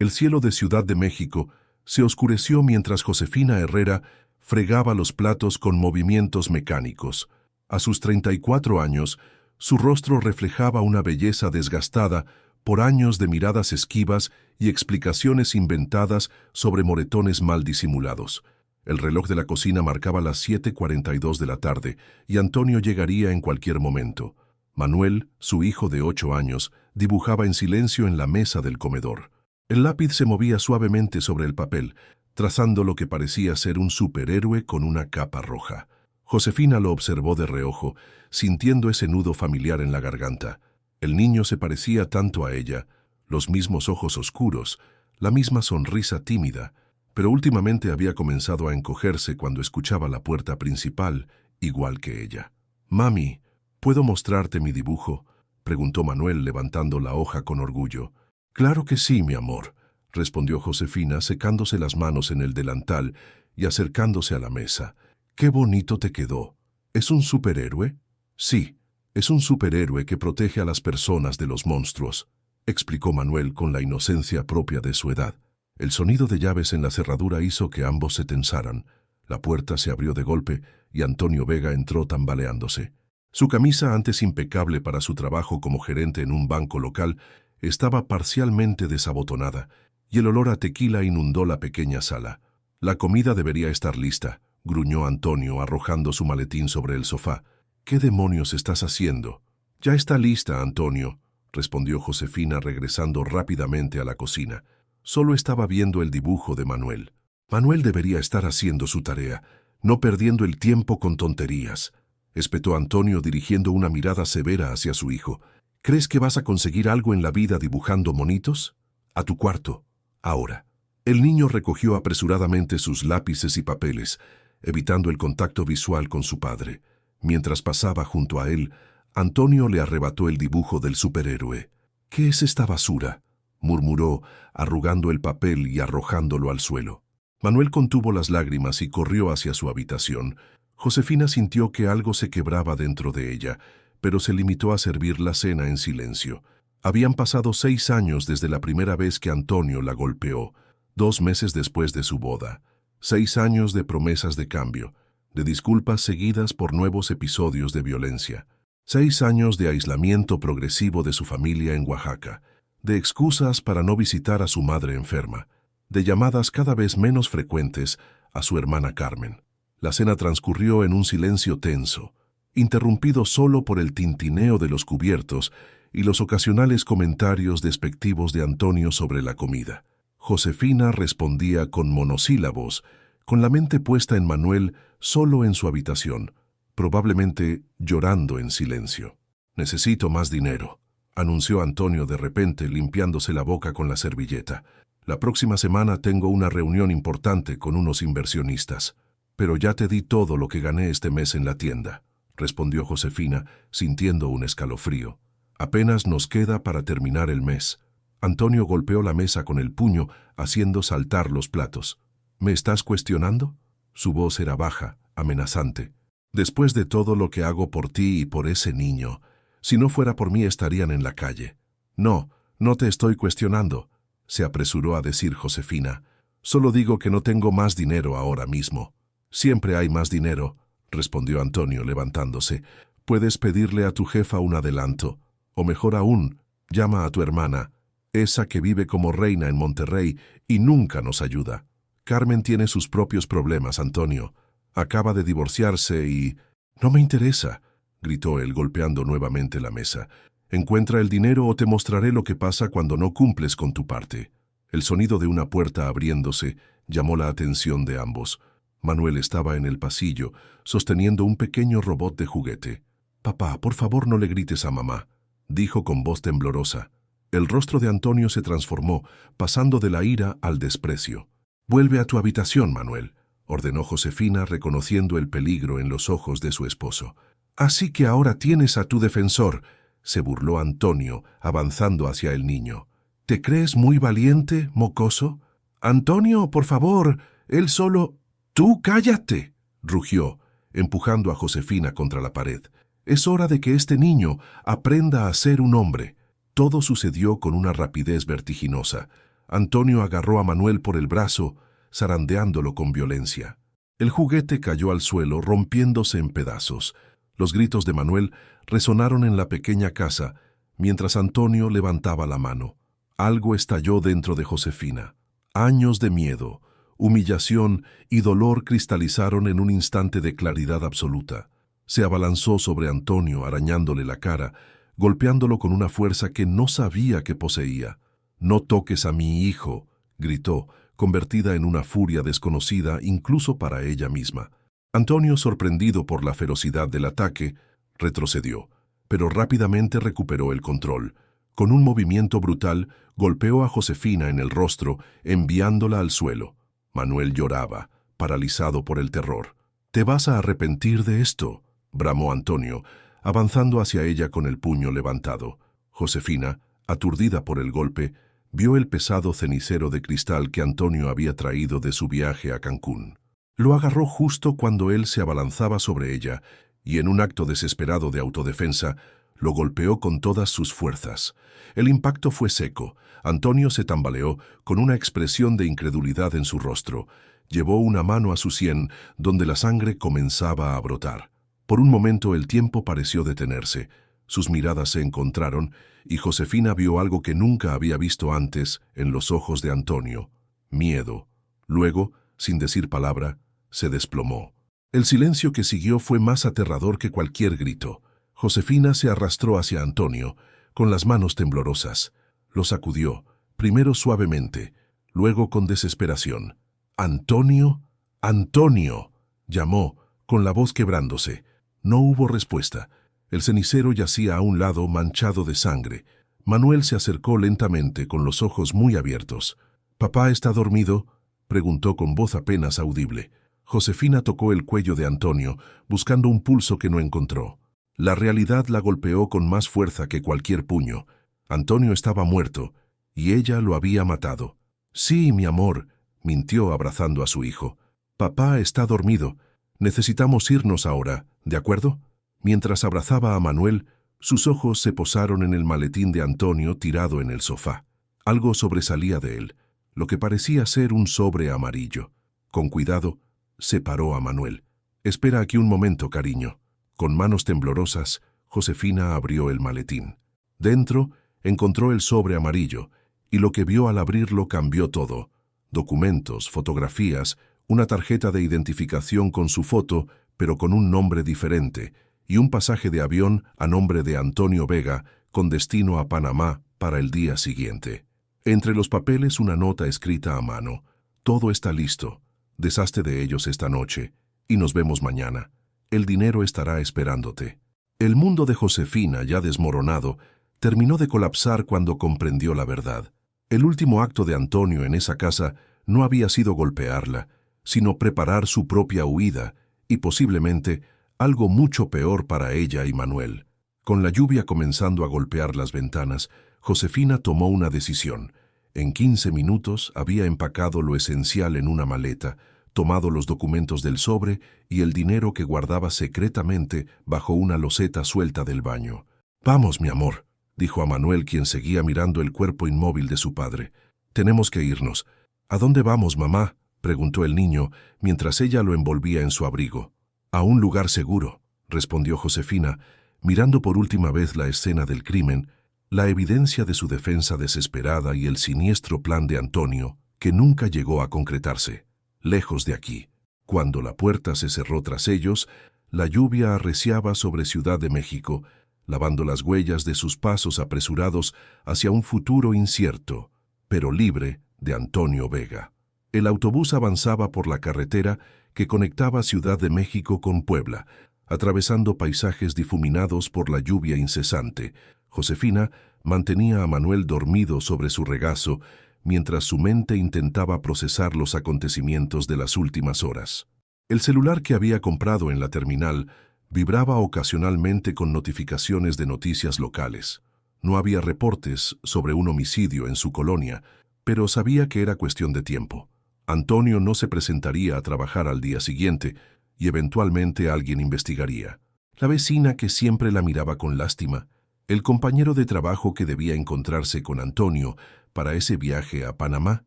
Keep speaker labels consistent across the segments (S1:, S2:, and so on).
S1: El cielo de Ciudad de México se oscureció mientras Josefina Herrera fregaba los platos con movimientos mecánicos. A sus 34 años, su rostro reflejaba una belleza desgastada por años de miradas esquivas y explicaciones inventadas sobre moretones mal disimulados. El reloj de la cocina marcaba las 7:42 de la tarde y Antonio llegaría en cualquier momento. Manuel, su hijo de 8 años, dibujaba en silencio en la mesa del comedor. El lápiz se movía suavemente sobre el papel, trazando lo que parecía ser un superhéroe con una capa roja. Josefina lo observó de reojo, sintiendo ese nudo familiar en la garganta. El niño se parecía tanto a ella, los mismos ojos oscuros, la misma sonrisa tímida, pero últimamente había comenzado a encogerse cuando escuchaba la puerta principal, igual que ella. «Mami, ¿puedo mostrarte mi dibujo?», preguntó Manuel levantando la hoja con orgullo. «Claro que sí, mi amor», respondió Josefina secándose las manos en el delantal y acercándose a la mesa. «Qué bonito te quedó. ¿Es un superhéroe?». «Sí, es un superhéroe que protege a las personas de los monstruos», explicó Manuel con la inocencia propia de su edad. El sonido de llaves en la cerradura hizo que ambos se tensaran. La puerta se abrió de golpe y Antonio Vega entró tambaleándose. Su camisa, antes impecable para su trabajo como gerente en un banco local, estaba parcialmente desabotonada y el olor a tequila inundó la pequeña sala. «La comida debería estar lista», gruñó Antonio arrojando su maletín sobre el sofá. «¿Qué demonios estás haciendo?». «Ya está lista, Antonio», respondió Josefina regresando rápidamente a la cocina. Solo estaba viendo el dibujo de Manuel. «Manuel debería estar haciendo su tarea, no perdiendo el tiempo con tonterías», espetó Antonio dirigiendo una mirada severa hacia su hijo. «¿Crees que vas a conseguir algo en la vida dibujando monitos? A tu cuarto, ahora». El niño recogió apresuradamente sus lápices y papeles, evitando el contacto visual con su padre. Mientras pasaba junto a él, Antonio le arrebató el dibujo del superhéroe. «¿Qué es esta basura?», murmuró, arrugando el papel y arrojándolo al suelo. Manuel contuvo las lágrimas y corrió hacia su habitación. Josefina sintió que algo se quebraba dentro de ella, pero se limitó a servir la cena en silencio. Habían pasado 6 años desde la primera vez que Antonio la golpeó, 2 meses después de su boda. 6 años de promesas de cambio, de disculpas seguidas por nuevos episodios de violencia. 6 años de aislamiento progresivo de su familia en Oaxaca, de excusas para no visitar a su madre enferma, de llamadas cada vez menos frecuentes a su hermana Carmen. La cena transcurrió en un silencio tenso, interrumpido solo por el tintineo de los cubiertos y los ocasionales comentarios despectivos de Antonio sobre la comida. Josefina respondía con monosílabos, con la mente puesta en Manuel solo en su habitación, probablemente llorando en silencio. «Necesito más dinero», anunció Antonio de repente limpiándose la boca con la servilleta. «La próxima semana tengo una reunión importante con unos inversionistas. Pero ya te di todo lo que gané este mes en la tienda», respondió Josefina, sintiendo un escalofrío. «Apenas nos queda para terminar el mes». Antonio golpeó la mesa con el puño, haciendo saltar los platos. «¿Me estás cuestionando?». Su voz era baja, amenazante. «Después de todo lo que hago por ti y por ese niño, si no fuera por mí estarían en la calle». «No, no te estoy cuestionando», se apresuró a decir Josefina. «Solo digo que no tengo más dinero ahora mismo». «Siempre hay más dinero», respondió Antonio levantándose. «Puedes pedirle a tu jefa un adelanto. O mejor aún, llama a tu hermana, esa que vive como reina en Monterrey y nunca nos ayuda. Carmen tiene sus propios problemas, Antonio. Acaba de divorciarse y...». «No me interesa», gritó él golpeando nuevamente la mesa. «Encuentra el dinero o te mostraré lo que pasa cuando no cumples con tu parte». El sonido de una puerta abriéndose llamó la atención de ambos. Manuel estaba en el pasillo, sosteniendo un pequeño robot de juguete. «Papá, por favor no le grites a mamá», dijo con voz temblorosa. El rostro de Antonio se transformó, pasando de la ira al desprecio. «Vuelve a tu habitación, Manuel», ordenó Josefina, reconociendo el peligro en los ojos de su esposo. «Así que ahora tienes a tu defensor», se burló Antonio, avanzando hacia el niño. «¿Te crees muy valiente, mocoso? Antonio, por favor, él solo...». «¡Tú cállate!», rugió, empujando a Josefina contra la pared. «Es hora de que este niño aprenda a ser un hombre». Todo sucedió con una rapidez vertiginosa. Antonio agarró a Manuel por el brazo, zarandeándolo con violencia. El juguete cayó al suelo, rompiéndose en pedazos. Los gritos de Manuel resonaron en la pequeña casa, mientras Antonio levantaba la mano. Algo estalló dentro de Josefina. Años de miedo, humillación y dolor cristalizaron en un instante de claridad absoluta. Se abalanzó sobre Antonio, arañándole la cara, golpeándolo con una fuerza que no sabía que poseía. «No toques a mi hijo», gritó, convertida en una furia desconocida incluso para ella misma. Antonio, sorprendido por la ferocidad del ataque, retrocedió, pero rápidamente recuperó el control. Con un movimiento brutal, golpeó a Josefina en el rostro, enviándola al suelo. Manuel lloraba, paralizado por el terror. «Te vas a arrepentir de esto», bramó Antonio, avanzando hacia ella con el puño levantado. Josefina, aturdida por el golpe, vio el pesado cenicero de cristal que Antonio había traído de su viaje a Cancún. Lo agarró justo cuando él se abalanzaba sobre ella y, en un acto desesperado de autodefensa, lo golpeó con todas sus fuerzas. El impacto fue seco. Antonio se tambaleó con una expresión de incredulidad en su rostro. Llevó una mano a su sien, donde la sangre comenzaba a brotar. Por un momento el tiempo pareció detenerse. Sus miradas se encontraron y Josefina vio algo que nunca había visto antes en los ojos de Antonio: miedo. Luego, sin decir palabra, se desplomó. El silencio que siguió fue más aterrador que cualquier grito. Josefina se arrastró hacia Antonio, con las manos temblorosas. Lo sacudió, primero suavemente, luego con desesperación. «¡Antonio! ¡Antonio!», llamó, con la voz quebrándose. No hubo respuesta. El cenicero yacía a un lado, manchado de sangre. Manuel se acercó lentamente, con los ojos muy abiertos. «¿Papá está dormido?», preguntó con voz apenas audible. Josefina tocó el cuello de Antonio, buscando un pulso que no encontró. La realidad la golpeó con más fuerza que cualquier puño. Antonio estaba muerto, y ella lo había matado. «Sí, mi amor», mintió abrazando a su hijo. «Papá está dormido. Necesitamos irnos ahora, ¿de acuerdo?». Mientras abrazaba a Manuel, sus ojos se posaron en el maletín de Antonio tirado en el sofá. Algo sobresalía de él, lo que parecía ser un sobre amarillo. Con cuidado, separó a Manuel. «Espera aquí un momento, cariño». Con manos temblorosas, Josefina abrió el maletín. Dentro, encontró el sobre amarillo, y lo que vio al abrirlo cambió todo. Documentos, fotografías, una tarjeta de identificación con su foto, pero con un nombre diferente, y un pasaje de avión a nombre de Antonio Vega, con destino a Panamá para el día siguiente. Entre los papeles una nota escrita a mano: «Todo está listo. Deshazte de ellos esta noche, y nos vemos mañana. El dinero estará esperándote». El mundo de Josefina, ya desmoronado, terminó de colapsar cuando comprendió la verdad. El último acto de Antonio en esa casa no había sido golpearla, sino preparar su propia huida, y posiblemente algo mucho peor para ella y Manuel. Con la lluvia comenzando a golpear las ventanas, Josefina tomó una decisión. En 15 minutos había empacado lo esencial en una maleta, tomado los documentos del sobre y el dinero que guardaba secretamente bajo una loseta suelta del baño. «Vamos, mi amor», dijo a Manuel, quien seguía mirando el cuerpo inmóvil de su padre. «Tenemos que irnos». «¿A dónde vamos, mamá?», preguntó el niño, mientras ella lo envolvía en su abrigo. «A un lugar seguro», respondió Josefina, mirando por última vez la escena del crimen, la evidencia de su defensa desesperada y el siniestro plan de Antonio, que nunca llegó a concretarse. Lejos de aquí. Cuando la puerta se cerró tras ellos, la lluvia arreciaba sobre Ciudad de México, lavando las huellas de sus pasos apresurados hacia un futuro incierto, pero libre, de Antonio Vega. El autobús avanzaba por la carretera que conectaba Ciudad de México con Puebla, atravesando paisajes difuminados por la lluvia incesante. Josefina mantenía a Manuel dormido sobre su regazo, mientras su mente intentaba procesar los acontecimientos de las últimas horas. El celular que había comprado en la terminal vibraba ocasionalmente con notificaciones de noticias locales. No había reportes sobre un homicidio en su colonia, pero sabía que era cuestión de tiempo. Antonio no se presentaría a trabajar al día siguiente y eventualmente alguien investigaría. La vecina, que siempre la miraba con lástima, el compañero de trabajo que debía encontrarse con Antonio para ese viaje a Panamá.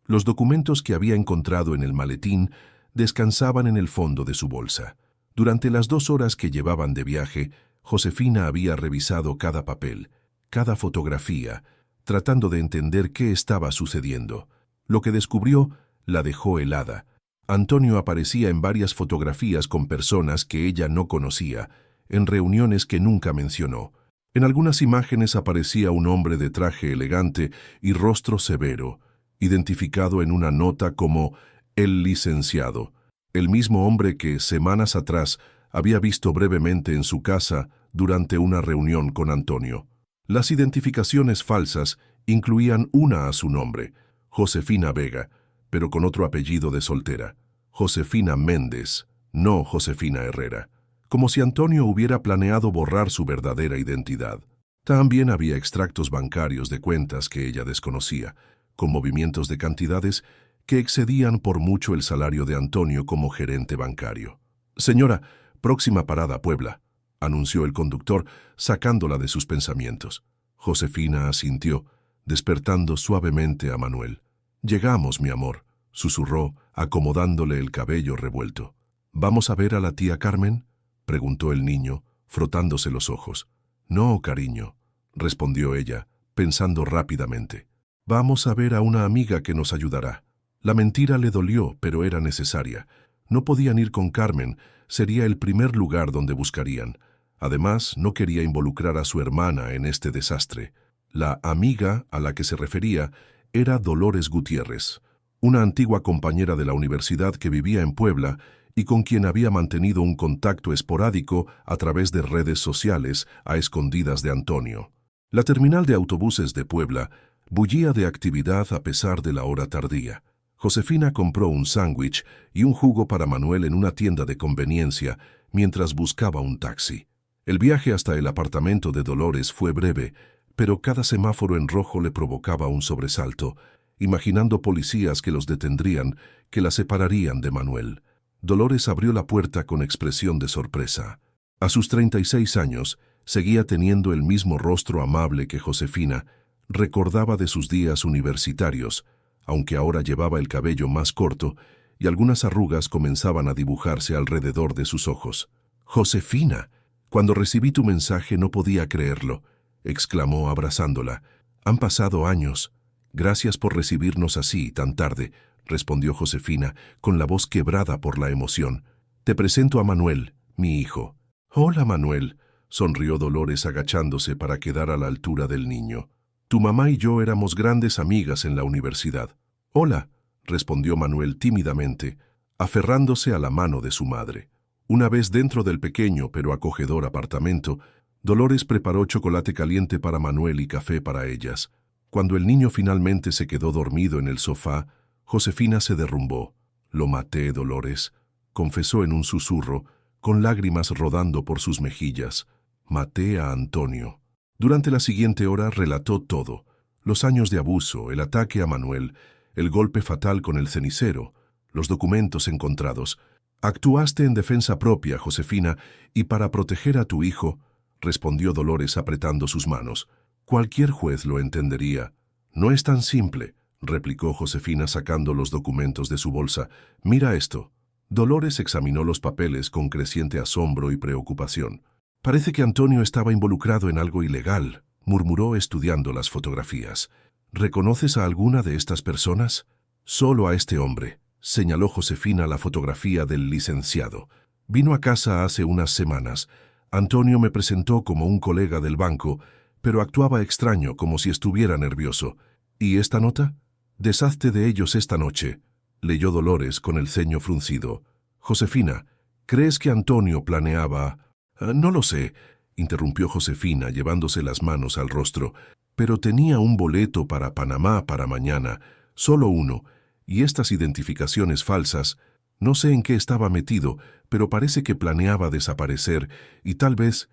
S1: Los documentos que había encontrado en el maletín descansaban en el fondo de su bolsa. Durante las 2 horas que llevaban de viaje, Josefina había revisado cada papel, cada fotografía, tratando de entender qué estaba sucediendo. Lo que descubrió la dejó helada. Antonio aparecía en varias fotografías con personas que ella no conocía, en reuniones que nunca mencionó. En algunas imágenes aparecía un hombre de traje elegante y rostro severo, identificado en una nota como el licenciado, el mismo hombre que semanas atrás había visto brevemente en su casa durante una reunión con Antonio. Las identificaciones falsas incluían una a su nombre, Josefina Vega, pero con otro apellido de soltera, Josefina Méndez, no Josefina Herrera, como si Antonio hubiera planeado borrar su verdadera identidad. También había extractos bancarios de cuentas que ella desconocía, con movimientos de cantidades que excedían por mucho el salario de Antonio como gerente bancario. «Señora, próxima parada, Puebla», anunció el conductor, sacándola de sus pensamientos. Josefina asintió, despertando suavemente a Manuel. «Llegamos, mi amor», susurró, acomodándole el cabello revuelto. «¿Vamos a ver a la tía Carmen?», preguntó el niño, frotándose los ojos. «No, cariño», respondió ella, pensando rápidamente. «Vamos a ver a una amiga que nos ayudará». La mentira le dolió, pero era necesaria. No podían ir con Carmen, sería el primer lugar donde buscarían. Además, no quería involucrar a su hermana en este desastre. La amiga a la que se refería era Dolores Gutiérrez, una antigua compañera de la universidad que vivía en Puebla y con quien había mantenido un contacto esporádico a través de redes sociales a escondidas de Antonio. La terminal de autobuses de Puebla bullía de actividad a pesar de la hora tardía. Josefina compró un sándwich y un jugo para Manuel en una tienda de conveniencia mientras buscaba un taxi. El viaje hasta el apartamento de Dolores fue breve, pero cada semáforo en rojo le provocaba un sobresalto, imaginando policías que los detendrían, que la separarían de Manuel. Dolores abrió la puerta con expresión de sorpresa. A sus 36 años, seguía teniendo el mismo rostro amable que Josefina, recordaba de sus días universitarios, aunque ahora llevaba el cabello más corto y algunas arrugas comenzaban a dibujarse alrededor de sus ojos. «Josefina, cuando recibí tu mensaje no podía creerlo», exclamó abrazándola. «Han pasado años. Gracias por recibirnos así tan tarde», respondió Josefina, con la voz quebrada por la emoción. «Te presento a Manuel, mi hijo». «Hola, Manuel», sonrió Dolores agachándose para quedar a la altura del niño. «Tu mamá y yo éramos grandes amigas en la universidad». «Hola», respondió Manuel tímidamente, aferrándose a la mano de su madre. Una vez dentro del pequeño pero acogedor apartamento, Dolores preparó chocolate caliente para Manuel y café para ellas. Cuando el niño finalmente se quedó dormido en el sofá, Josefina se derrumbó. «Lo maté, Dolores», confesó en un susurro, con lágrimas rodando por sus mejillas. «Maté a Antonio». Durante la siguiente hora relató todo: los años de abuso, el ataque a Manuel, el golpe fatal con el cenicero, los documentos encontrados. «Actuaste en defensa propia, Josefina, y para proteger a tu hijo», respondió Dolores apretando sus manos. «Cualquier juez lo entendería». «No es tan simple», replicó Josefina sacando los documentos de su bolsa. «Mira esto». Dolores examinó los papeles con creciente asombro y preocupación. «Parece que Antonio estaba involucrado en algo ilegal», murmuró estudiando las fotografías. «¿Reconoces a alguna de estas personas?» «Solo a este hombre», señaló Josefina la fotografía del licenciado. «Vino a casa hace unas semanas. Antonio me presentó como un colega del banco, pero actuaba extraño, como si estuviera nervioso. ¿Y esta nota? Deshazte de ellos esta noche», leyó Dolores con el ceño fruncido. «Josefina, ¿crees que Antonio planeaba...?» «No lo sé», interrumpió Josefina llevándose las manos al rostro, «pero tenía un boleto para Panamá para mañana, solo uno, y estas identificaciones falsas, no sé en qué estaba metido, pero parece que planeaba desaparecer y tal vez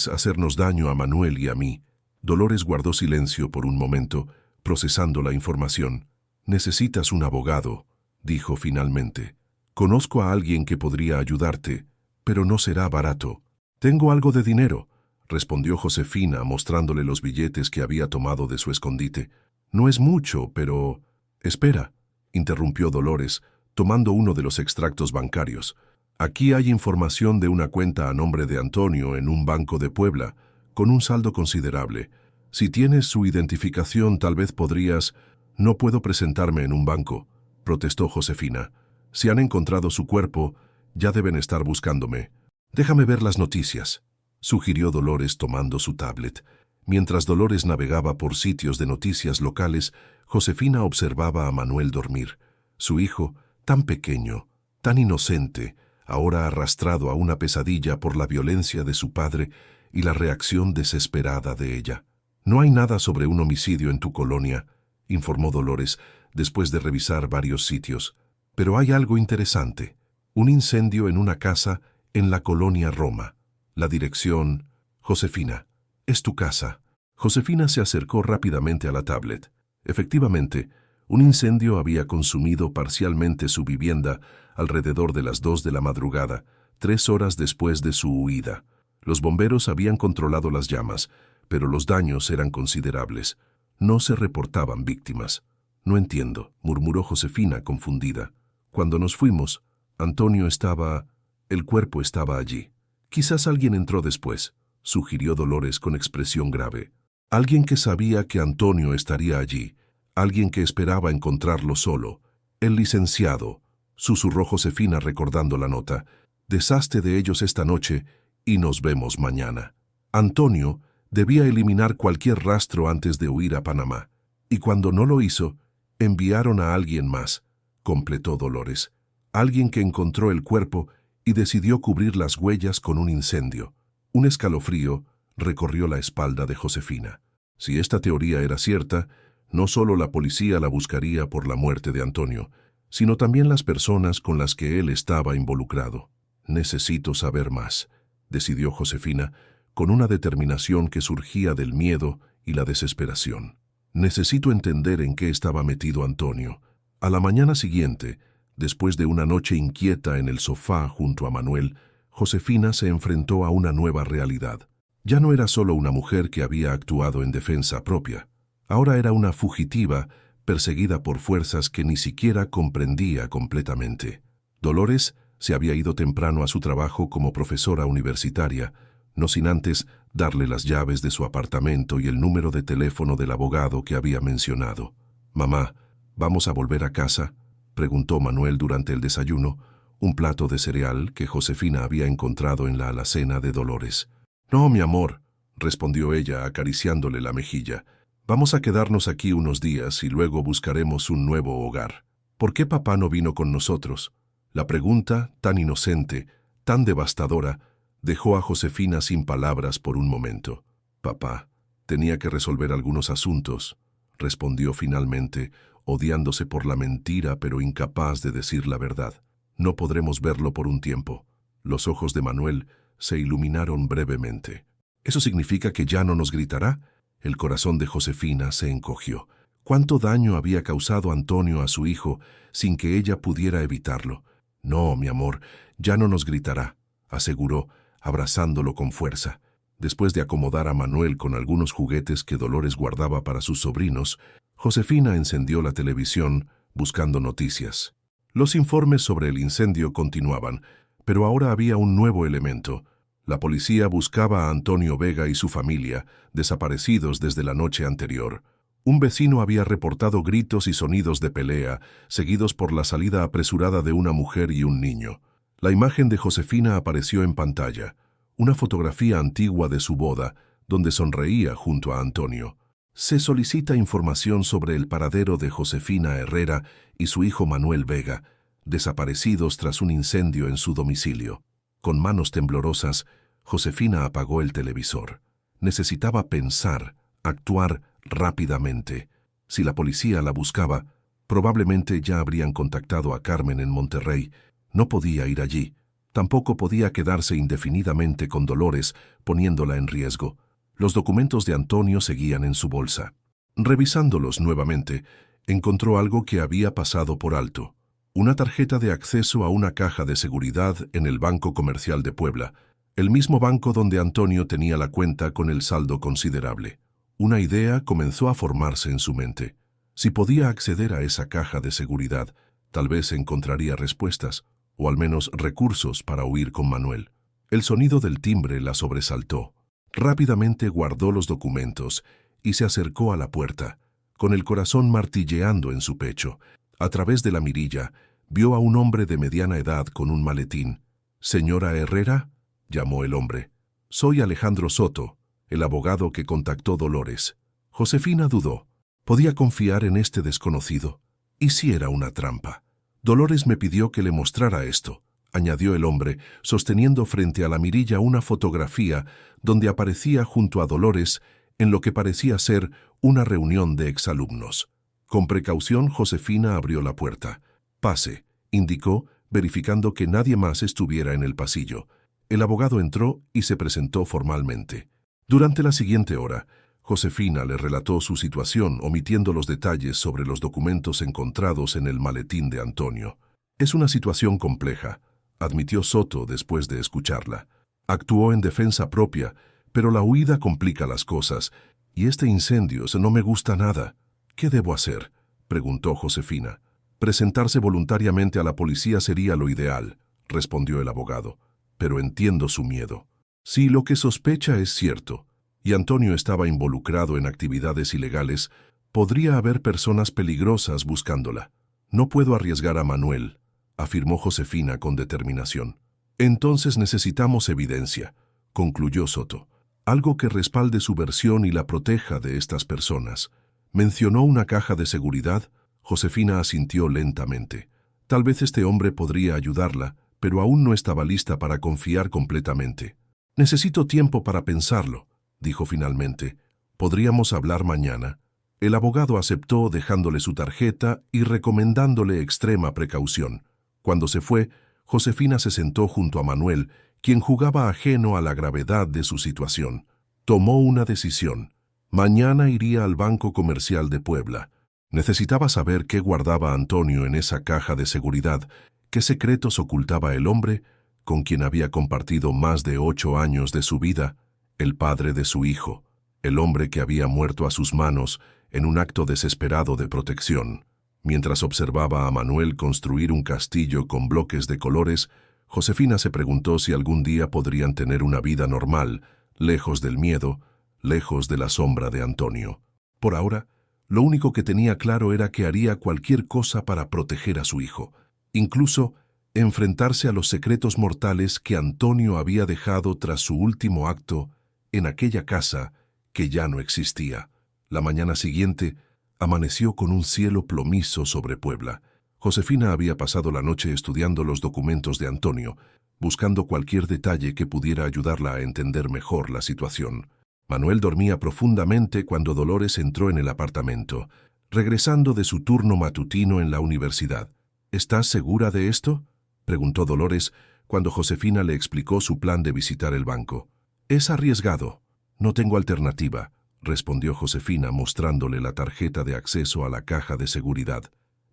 S1: hacernos daño a Manuel y a mí». Dolores guardó silencio por un momento, procesando la información. «Necesitas un abogado», dijo finalmente. «Conozco a alguien que podría ayudarte, pero no será barato. Tengo algo de dinero», respondió Josefina, mostrándole los billetes que había tomado de su escondite. No es mucho, pero... Espera, interrumpió Dolores, tomando uno de los extractos bancarios. Aquí hay información de una cuenta a nombre de Antonio en un banco de Puebla, con un saldo considerable. Si tienes su identificación, tal vez podrías... No puedo presentarme en un banco, protestó Josefina. Si han encontrado su cuerpo, ya deben estar buscándome. Déjame ver las noticias, sugirió Dolores tomando su tablet. Mientras Dolores navegaba por sitios de noticias locales, Josefina observaba a Manuel dormir. Su hijo, tan pequeño, tan inocente, ahora arrastrado a una pesadilla por la violencia de su padre y la reacción desesperada de ella. No hay nada sobre un homicidio en tu colonia, informó Dolores, después de revisar varios sitios. Pero hay algo interesante. Un incendio en una casa en la colonia Roma. La dirección... Josefina, es tu casa. Josefina se acercó rápidamente a la tablet. Efectivamente, un incendio había consumido parcialmente su vivienda alrededor de las 2 de la madrugada, 3 horas después de su huida. Los bomberos habían controlado las llamas, pero los daños eran considerables. No se reportaban víctimas. No entiendo, murmuró Josefina confundida. Cuando nos fuimos, Antonio estaba... El cuerpo estaba allí. Quizás alguien entró después, sugirió Dolores con expresión grave. Alguien que sabía que Antonio estaría allí, alguien que esperaba encontrarlo solo. El licenciado, susurró Josefina recordando la nota. Deshazte de ellos esta noche y nos vemos mañana. Antonio debía eliminar cualquier rastro antes de huir a Panamá. Y cuando no lo hizo, enviaron a alguien más, completó Dolores. Alguien que encontró el cuerpo y decidió cubrir las huellas con un incendio. Un escalofrío recorrió la espalda de Josefina. Si esta teoría era cierta, no solo la policía la buscaría por la muerte de Antonio, sino también las personas con las que él estaba involucrado. Necesito saber más, decidió Josefina, con una determinación que surgía del miedo y la desesperación. Necesito entender en qué estaba metido Antonio. A la mañana siguiente, después de una noche inquieta en el sofá junto a Manuel, Josefina se enfrentó a una nueva realidad. Ya no era solo una mujer que había actuado en defensa propia. Ahora era una fugitiva perseguida por fuerzas que ni siquiera comprendía completamente. Dolores se había ido temprano a su trabajo como profesora universitaria, no sin antes darle las llaves de su apartamento y el número de teléfono del abogado que había mencionado. «Mamá, ¿vamos a volver a casa?», preguntó Manuel durante el desayuno, un plato de cereal que Josefina había encontrado en la alacena de Dolores. «No, mi amor», respondió ella acariciándole la mejilla. «Vamos a quedarnos aquí unos días y luego buscaremos un nuevo hogar». «¿Por qué papá no vino con nosotros?». La pregunta, tan inocente, tan devastadora, dejó a Josefina sin palabras por un momento. «Papá, tenía que resolver algunos asuntos», respondió finalmente, odiándose por la mentira pero incapaz de decir la verdad. «No podremos verlo por un tiempo». Los ojos de Manuel se iluminaron brevemente. «¿Eso significa que ya no nos gritará?». El corazón de Josefina se encogió. ¿Cuánto daño había causado Antonio a su hijo sin que ella pudiera evitarlo? «No, mi amor, ya no nos gritará», aseguró, abrazándolo con fuerza. Después de acomodar a Manuel con algunos juguetes que Dolores guardaba para sus sobrinos, Josefina encendió la televisión buscando noticias. Los informes sobre el incendio continuaban, pero ahora había un nuevo elemento. La policía buscaba a Antonio Vega y su familia, desaparecidos desde la noche anterior. Un vecino había reportado gritos y sonidos de pelea, seguidos por la salida apresurada de una mujer y un niño. La imagen de Josefina apareció en pantalla, una fotografía antigua de su boda, donde sonreía junto a Antonio. Se solicita información sobre el paradero de Josefina Herrera y su hijo Manuel Vega, desaparecidos tras un incendio en su domicilio. Con manos temblorosas, Josefina apagó el televisor. Necesitaba pensar, actuar rápidamente. Si la policía la buscaba, probablemente ya habrían contactado a Carmen en Monterrey. No podía ir allí. Tampoco podía quedarse indefinidamente con Dolores, poniéndola en riesgo. Los documentos de Antonio seguían en su bolsa. Revisándolos nuevamente, encontró algo que había pasado por alto. Una tarjeta de acceso a una caja de seguridad en el Banco Comercial de Puebla. el mismo banco donde Antonio tenía la cuenta con el saldo considerable. Una idea comenzó a formarse en su mente. Si podía acceder a esa caja de seguridad, tal vez encontraría respuestas, o al menos recursos para huir con Manuel. El sonido del timbre la sobresaltó. Rápidamente guardó los documentos y se acercó a la puerta, con el corazón martilleando en su pecho. A través de la mirilla, vio a un hombre de mediana edad con un maletín. «¿Señora Herrera?», llamó el hombre. «Soy Alejandro Soto, el abogado que contactó Dolores». Josefina dudó. ¿Podía confiar en este desconocido? ¿Y si era una trampa? «Dolores me pidió que le mostrara esto», añadió el hombre, sosteniendo frente a la mirilla una fotografía donde aparecía junto a Dolores en lo que parecía ser una reunión de exalumnos. Con precaución, Josefina abrió la puerta. «Pase», indicó, verificando que nadie más estuviera en el pasillo. El abogado entró y se presentó formalmente. Durante la siguiente hora, Josefina le relató su situación, omitiendo los detalles sobre los documentos encontrados en el maletín de Antonio. «Es una situación compleja», admitió Soto después de escucharla. «Actuó en defensa propia, pero la huida complica las cosas, y este incendio no me gusta nada». «¿Qué debo hacer?», preguntó Josefina. «Presentarse voluntariamente a la policía sería lo ideal», respondió el abogado. «Pero entiendo su miedo. Si lo que sospecha es cierto, y Antonio estaba involucrado en actividades ilegales, podría haber personas peligrosas buscándola. No puedo arriesgar a Manuel», afirmó Josefina con determinación. «Entonces necesitamos evidencia», concluyó Soto. «Algo que respalde su versión y la proteja de estas personas». «¿Mencionó una caja de seguridad?». Josefina asintió lentamente. Tal vez este hombre podría ayudarla, pero aún no estaba lista para confiar completamente. «Necesito tiempo para pensarlo», dijo finalmente. «¿Podríamos hablar mañana?». El abogado aceptó, dejándole su tarjeta y recomendándole extrema precaución. Cuando se fue, Josefina se sentó junto a Manuel, quien jugaba ajeno a la gravedad de su situación. Tomó una decisión. Mañana iría al Banco Comercial de Puebla. Necesitaba saber qué guardaba Antonio en esa caja de seguridad, qué secretos ocultaba el hombre con quien había compartido más de 8 años de su vida, el padre de su hijo, el hombre que había muerto a sus manos en un acto desesperado de protección. Mientras observaba a Manuel construir un castillo con bloques de colores, Josefina se preguntó si algún día podrían tener una vida normal, lejos del miedo, lejos de la sombra de Antonio. Por ahora, lo único que tenía claro era que haría cualquier cosa para proteger a su hijo, incluso enfrentarse a los secretos mortales que Antonio había dejado tras su último acto en aquella casa que ya no existía. La mañana siguiente amaneció con un cielo plomizo sobre Puebla. Josefina había pasado la noche estudiando los documentos de Antonio, buscando cualquier detalle que pudiera ayudarla a entender mejor la situación. Manuel dormía profundamente cuando Dolores entró en el apartamento, regresando de su turno matutino en la universidad. «¿Estás segura de esto?», preguntó Dolores cuando Josefina le explicó su plan de visitar el banco. «Es arriesgado. No tengo alternativa», respondió Josefina mostrándole la tarjeta de acceso a la caja de seguridad.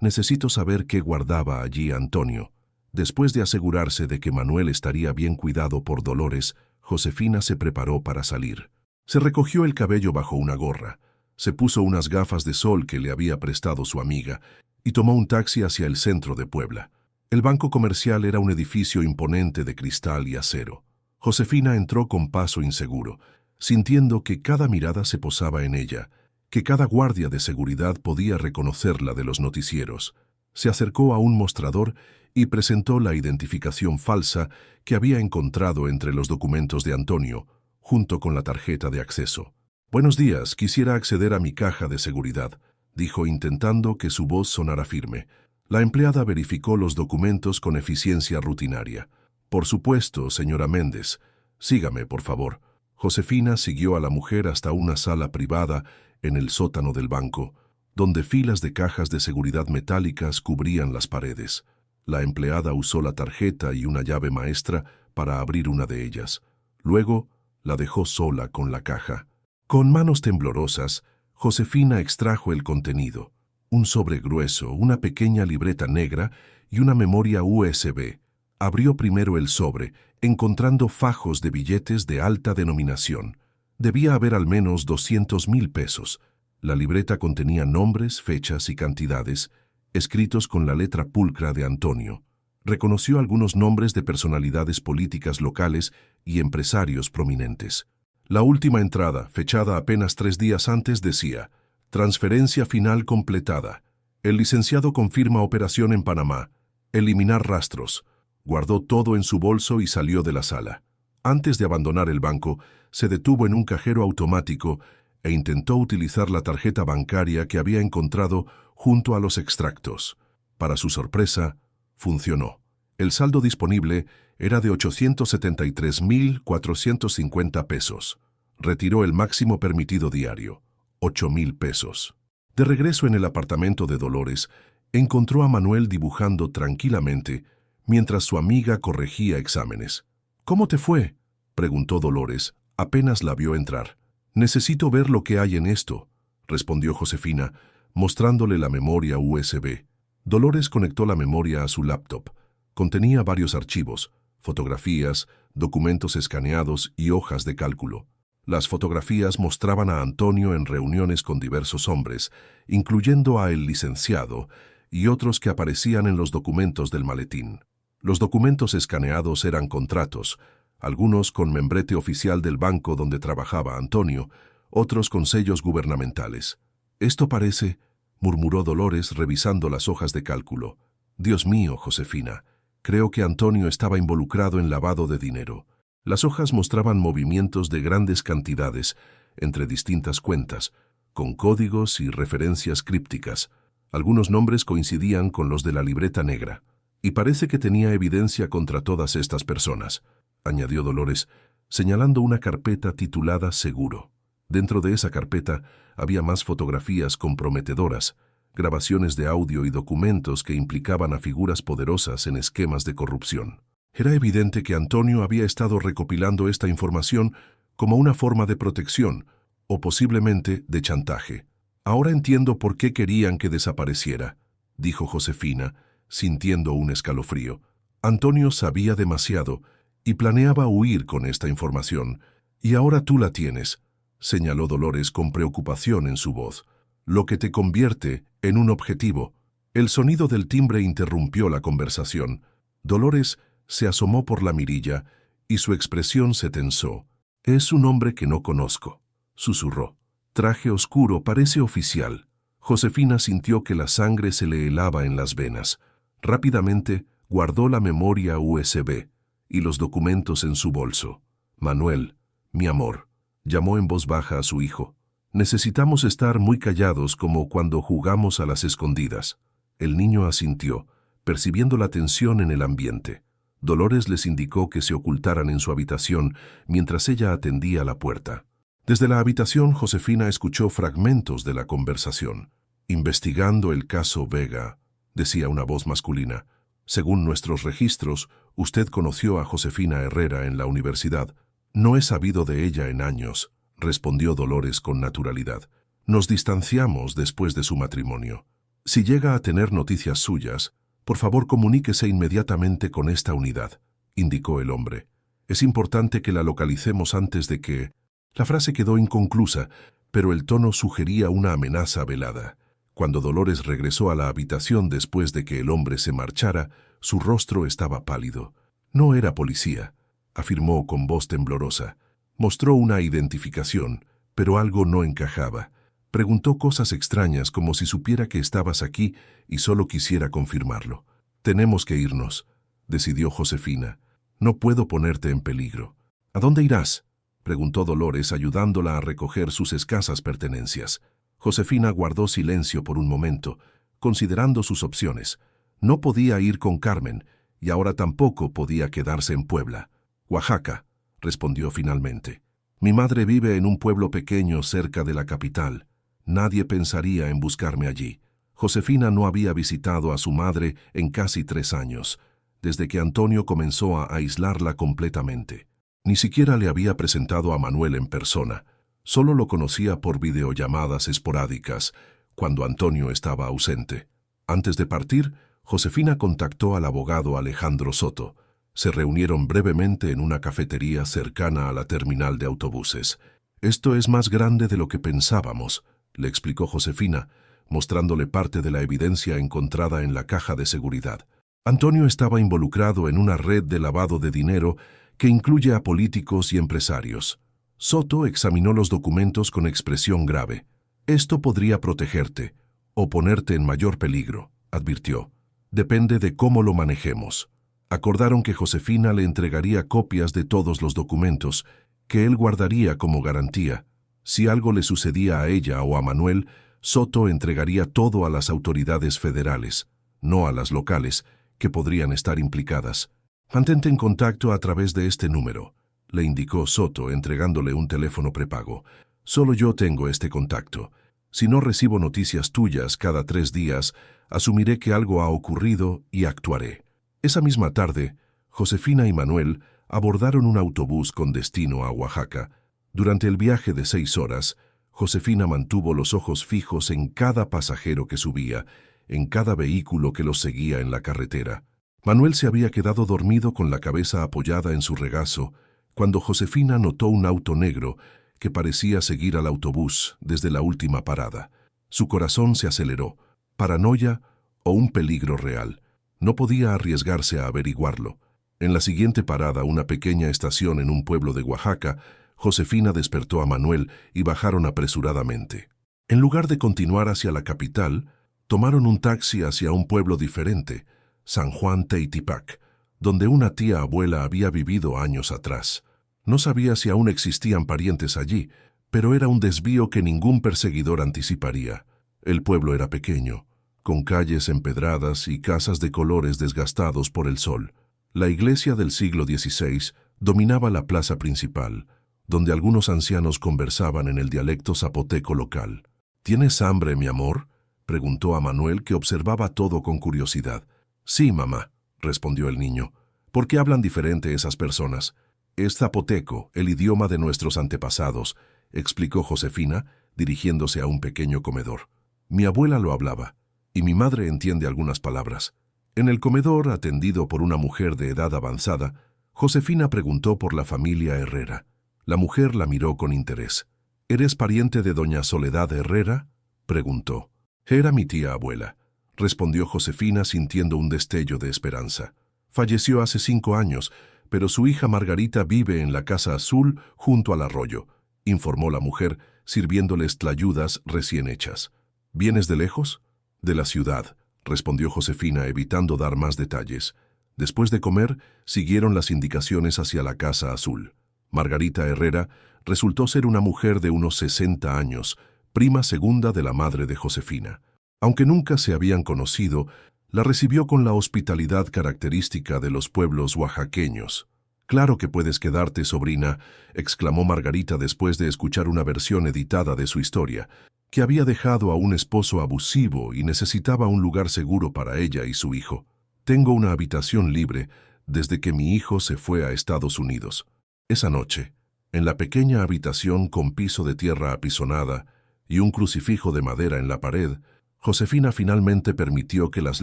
S1: «Necesito saber qué guardaba allí Antonio». Después de asegurarse de que Manuel estaría bien cuidado por Dolores, Josefina se preparó para salir. Se recogió el cabello bajo una gorra, se puso unas gafas de sol que le había prestado su amiga y tomó un taxi hacia el centro de Puebla. El Banco Comercial era un edificio imponente de cristal y acero. Josefina entró con paso inseguro, sintiendo que cada mirada se posaba en ella, que cada guardia de seguridad podía reconocerla de los noticieros. Se acercó a un mostrador y presentó la identificación falsa que había encontrado entre los documentos de Antonio, junto con la tarjeta de acceso. «Buenos días, quisiera acceder a mi caja de seguridad», dijo intentando que su voz sonara firme. La empleada verificó los documentos con eficiencia rutinaria. «Por supuesto, señora Méndez. Sígame, por favor». Josefina siguió a la mujer hasta una sala privada en el sótano del banco, donde filas de cajas de seguridad metálicas cubrían las paredes. La empleada usó la tarjeta y una llave maestra para abrir una de ellas. Luego, la dejó sola con la caja. Con manos temblorosas, Josefina extrajo el contenido: un sobre grueso, una pequeña libreta negra y una memoria USB. Abrió primero el sobre, encontrando fajos de billetes de alta denominación. Debía haber al menos 200,000 pesos. La libreta contenía nombres, fechas y cantidades, escritos con la letra pulcra de Antonio. Reconoció algunos nombres de personalidades políticas locales y empresarios prominentes. La última entrada, fechada apenas 3 días antes, decía: transferencia final completada. El licenciado confirma operación en Panamá. Eliminar rastros. Guardó todo en su bolso y salió de la sala. Antes de abandonar el banco, se detuvo en un cajero automático e intentó utilizar la tarjeta bancaria que había encontrado junto a los extractos. Para su sorpresa, funcionó. El saldo disponible era de 873,450 pesos. Retiró el máximo permitido diario, 8,000 pesos. De regreso en el apartamento de Dolores, encontró a Manuel dibujando tranquilamente mientras su amiga corregía exámenes. «¿Cómo te fue?», preguntó Dolores, apenas la vio entrar. «Necesito ver lo que hay en esto», respondió Josefina, mostrándole la memoria USB. Dolores conectó la memoria a su laptop. Contenía varios archivos, fotografías, documentos escaneados y hojas de cálculo. Las fotografías mostraban a Antonio en reuniones con diversos hombres, incluyendo a el licenciado y otros que aparecían en los documentos del maletín. Los documentos escaneados eran contratos, algunos con membrete oficial del banco donde trabajaba Antonio, otros con sellos gubernamentales. «Esto parece», murmuró Dolores revisando las hojas de cálculo. «Dios mío, Josefina, creo que Antonio estaba involucrado en lavado de dinero». Las hojas mostraban movimientos de grandes cantidades entre distintas cuentas, con códigos y referencias crípticas. Algunos nombres coincidían con los de la libreta negra. «Y parece que tenía evidencia contra todas estas personas», añadió Dolores, señalando una carpeta titulada Seguro. Dentro de esa carpeta había más fotografías comprometedoras, grabaciones de audio y documentos que implicaban a figuras poderosas en esquemas de corrupción. Era evidente que Antonio había estado recopilando esta información como una forma de protección o posiblemente de chantaje. «Ahora entiendo por qué querían que desapareciera», dijo Josefina, sintiendo un escalofrío. Antonio sabía demasiado y planeaba huir con esta información. «Y ahora tú la tienes», señaló Dolores con preocupación en su voz, «lo que te convierte en un objetivo». El sonido del timbre interrumpió la conversación. Dolores se asomó por la mirilla y su expresión se tensó. «Es un hombre que no conozco», susurró. «Traje oscuro, parece oficial». Josefina sintió que la sangre se le helaba en las venas. Rápidamente guardó la memoria USB y los documentos en su bolso. «Manuel, mi amor», llamó en voz baja a su hijo. «Necesitamos estar muy callados como cuando jugamos a las escondidas». El niño asintió, percibiendo la tensión en el ambiente. Dolores les indicó que se ocultaran en su habitación mientras ella atendía la puerta. Desde la habitación, Josefina escuchó fragmentos de la conversación. «Investigando el caso Vega», decía una voz masculina. «Según nuestros registros, usted conoció a Josefina Herrera en la universidad». «No he sabido de ella en años», respondió Dolores con naturalidad. «Nos distanciamos después de su matrimonio. Si llega a tener noticias suyas, por favor comuníquese inmediatamente con esta unidad», indicó el hombre. «Es importante que la localicemos antes de que...». La frase quedó inconclusa, pero el tono sugería una amenaza velada. Cuando Dolores regresó a la habitación después de que el hombre se marchara, su rostro estaba pálido. «No era policía», afirmó con voz temblorosa. Mostró una identificación, pero algo no encajaba. Preguntó cosas extrañas como si supiera que estabas aquí y solo quisiera confirmarlo. «Tenemos que irnos», decidió Josefina. «No puedo ponerte en peligro». «¿A dónde irás?», preguntó Dolores, ayudándola a recoger sus escasas pertenencias. Josefina guardó silencio por un momento, considerando sus opciones. No podía ir con Carmen, y ahora tampoco podía quedarse en Puebla. «Oaxaca», respondió finalmente. «Mi madre vive en un pueblo pequeño cerca de la capital. Nadie pensaría en buscarme allí». Josefina no había visitado a su madre en casi 3 años, desde que Antonio comenzó a aislarla completamente. Ni siquiera le había presentado a Manuel en persona. Solo lo conocía por videollamadas esporádicas, cuando Antonio estaba ausente. Antes de partir, Josefina contactó al abogado Alejandro Soto. Se reunieron brevemente en una cafetería cercana a la terminal de autobuses. «Esto es más grande de lo que pensábamos», le explicó Josefina, mostrándole parte de la evidencia encontrada en la caja de seguridad. Antonio estaba involucrado en una red de lavado de dinero que incluye a políticos y empresarios. Soto examinó los documentos con expresión grave. «Esto podría protegerte o ponerte en mayor peligro», advirtió. «Depende de cómo lo manejemos». Acordaron que Josefina le entregaría copias de todos los documentos, que él guardaría como garantía. Si algo le sucedía a ella o a Manuel, Soto entregaría todo a las autoridades federales, no a las locales, que podrían estar implicadas. «Mantente en contacto a través de este número», le indicó Soto, entregándole un teléfono prepago. «Solo yo tengo este contacto. Si no recibo noticias tuyas cada 3 días, asumiré que algo ha ocurrido y actuaré». Esa misma tarde, Josefina y Manuel abordaron un autobús con destino a Oaxaca. Durante el viaje de 6 horas, Josefina mantuvo los ojos fijos en cada pasajero que subía, en cada vehículo que los seguía en la carretera. Manuel se había quedado dormido con la cabeza apoyada en su regazo, cuando Josefina notó un auto negro que parecía seguir al autobús desde la última parada. Su corazón se aceleró. ¿Paranoia o un peligro real? No podía arriesgarse a averiguarlo. En la siguiente parada, una pequeña estación en un pueblo de Oaxaca, Josefina despertó a Manuel y bajaron apresuradamente. En lugar de continuar hacia la capital, tomaron un taxi hacia un pueblo diferente, San Juan Teitipac, donde una tía abuela había vivido años atrás. No sabía si aún existían parientes allí, pero era un desvío que ningún perseguidor anticiparía. El pueblo era pequeño, con calles empedradas y casas de colores desgastados por el sol. La iglesia del siglo XVI dominaba la plaza principal, donde algunos ancianos conversaban en el dialecto zapoteco local. «¿Tienes hambre, mi amor?», preguntó a Manuel, que observaba todo con curiosidad. «Sí, mamá», respondió el niño. «¿Por qué hablan diferente esas personas?». «Es zapoteco, el idioma de nuestros antepasados», explicó Josefina, dirigiéndose a un pequeño comedor. «Mi abuela lo hablaba, y mi madre entiende algunas palabras». En el comedor, atendido por una mujer de edad avanzada, Josefina preguntó por la familia Herrera. La mujer la miró con interés. «¿Eres pariente de doña Soledad Herrera?», preguntó. «Era mi tía abuela», respondió Josefina, sintiendo un destello de esperanza. «Falleció hace 5 años, pero su hija Margarita vive en la Casa Azul junto al arroyo», informó la mujer, sirviéndoles tlayudas recién hechas. «¿Vienes de lejos?». «De la ciudad», respondió Josefina, evitando dar más detalles. Después de comer, siguieron las indicaciones hacia la Casa Azul. Margarita Herrera resultó ser una mujer de unos 60 años, prima segunda de la madre de Josefina. Aunque nunca se habían conocido, la recibió con la hospitalidad característica de los pueblos oaxaqueños. «Claro que puedes quedarte, sobrina», exclamó Margarita después de escuchar una versión editada de su historia, que había dejado a un esposo abusivo y necesitaba un lugar seguro para ella y su hijo. «Tengo una habitación libre desde que mi hijo se fue a Estados Unidos». Esa noche, en la pequeña habitación con piso de tierra apisonada y un crucifijo de madera en la pared, Josefina finalmente permitió que las